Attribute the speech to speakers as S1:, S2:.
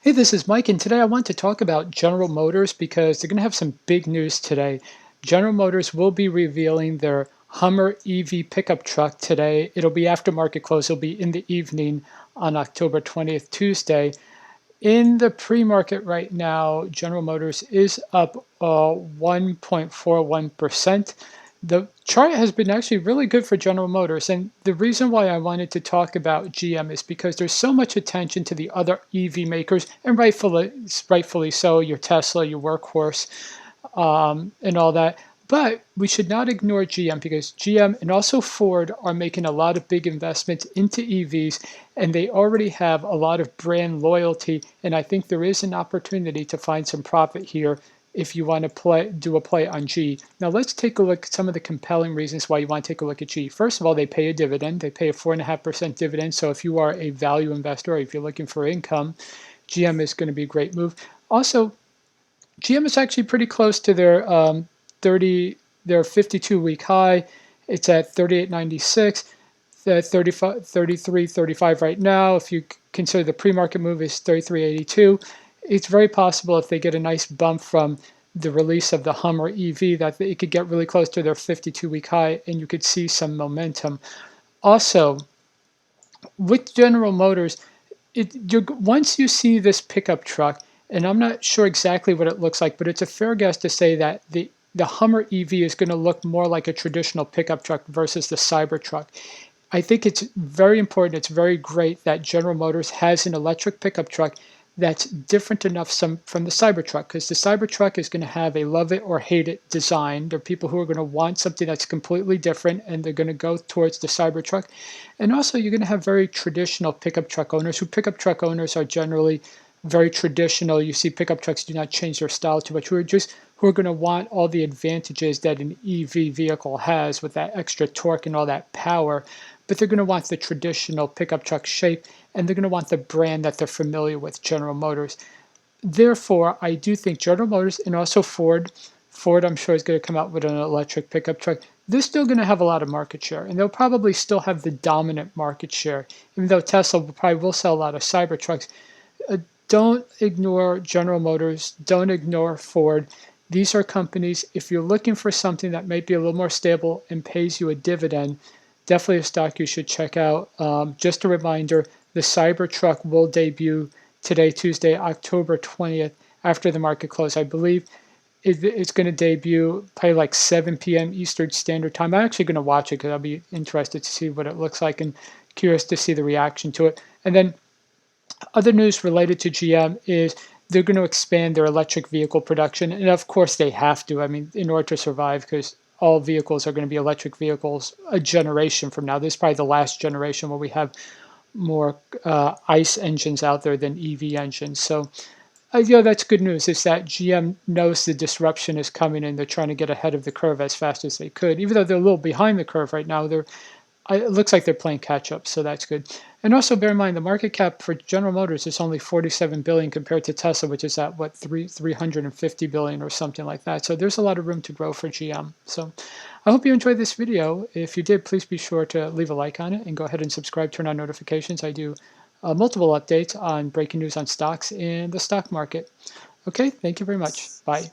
S1: Hey, this is Mike, and today I want to talk about General Motors because they're going to have some big news today. General Motors will be revealing their Hummer EV pickup truck today. It'll be after market close. It'll be in the evening on October 20th, Tuesday. In the pre-market right now, General Motors is up 1.41%. The chart has been actually really good for General Motors, and the reason why I wanted to talk about GM is because there's so much attention to the other EV makers, and rightfully so, your Tesla, your Workhorse, and all that. But we should not ignore GM because GM and also Ford are making a lot of big investments into EVs, and they already have a lot of brand loyalty. And I think there is an opportunity to find some profit here if you want to do a play on G. Now let's take a look at some of the compelling reasons why you want to take a look at G. First of all, they pay a dividend. They pay a 4.5% dividend. So if you are a value investor or if you're looking for income, GM is going to be a great move. Also, GM is actually pretty close to their 52-week high. It's at 38.96. The 33.35 right now. If you consider the pre-market move is 33.82, it's very possible if they get a nice bump from the release of the Hummer EV that it could get really close to their 52-week high, and you could see some momentum. Also, with General Motors, once you see this pickup truck, and I'm not sure exactly what it looks like, but it's a fair guess to say that the Hummer EV is going to look more like a traditional pickup truck versus the Cybertruck. I think it's very important, it's very great that General Motors has an electric pickup truck that's different enough from the Cybertruck, because the Cybertruck is going to have a love it or hate it design. There are people who are going to want something that's completely different, and they're going to go towards the Cybertruck. And also, you're going to have very traditional pickup truck owners, who pickup truck owners are generally very traditional. You see pickup trucks do not change their style too much, who are going to want all the advantages that an EV vehicle has with that extra torque and all that power, but they're going to want the traditional pickup truck shape, and they're going to want the brand that they're familiar with, General Motors. Therefore, I do think General Motors and also Ford, I'm sure, is going to come out with an electric pickup truck. They're still going to have a lot of market share, and they'll probably still have the dominant market share, even though Tesla probably will sell a lot of Cybertrucks. Don't ignore General Motors. Don't ignore Ford. These are companies, if you're looking for something that might be a little more stable and pays you a dividend, definitely a stock you should check out. Just a reminder, the Cybertruck will debut today, Tuesday, October 20th, after the market close. I believe it's going to debut probably like 7 p.m. Eastern Standard Time. I'm actually going to watch it because I'll be interested to see what it looks like and curious to see the reaction to it. And then other news related to GM is they're going to expand their electric vehicle production. And of course, they have to. I mean, in order to survive, because all vehicles are going to be electric vehicles a generation from now. This is probably the last generation where we have more ICE engines out there than EV engines. So, that's good news. Is that GM knows the disruption is coming and they're trying to get ahead of the curve as fast as they could. Even though they're a little behind the curve right now, it looks like they're playing catch up, so that's good. And also bear in mind the market cap for General Motors is only 47 billion compared to Tesla, which is at what 350 billion or something like that. So there's a lot of room to grow for GM. So I hope you enjoyed this video. If you did, please be sure to leave a like on it and go ahead and subscribe, turn on notifications. I do multiple updates on breaking news on stocks and the stock market. Okay, thank you very much. Bye.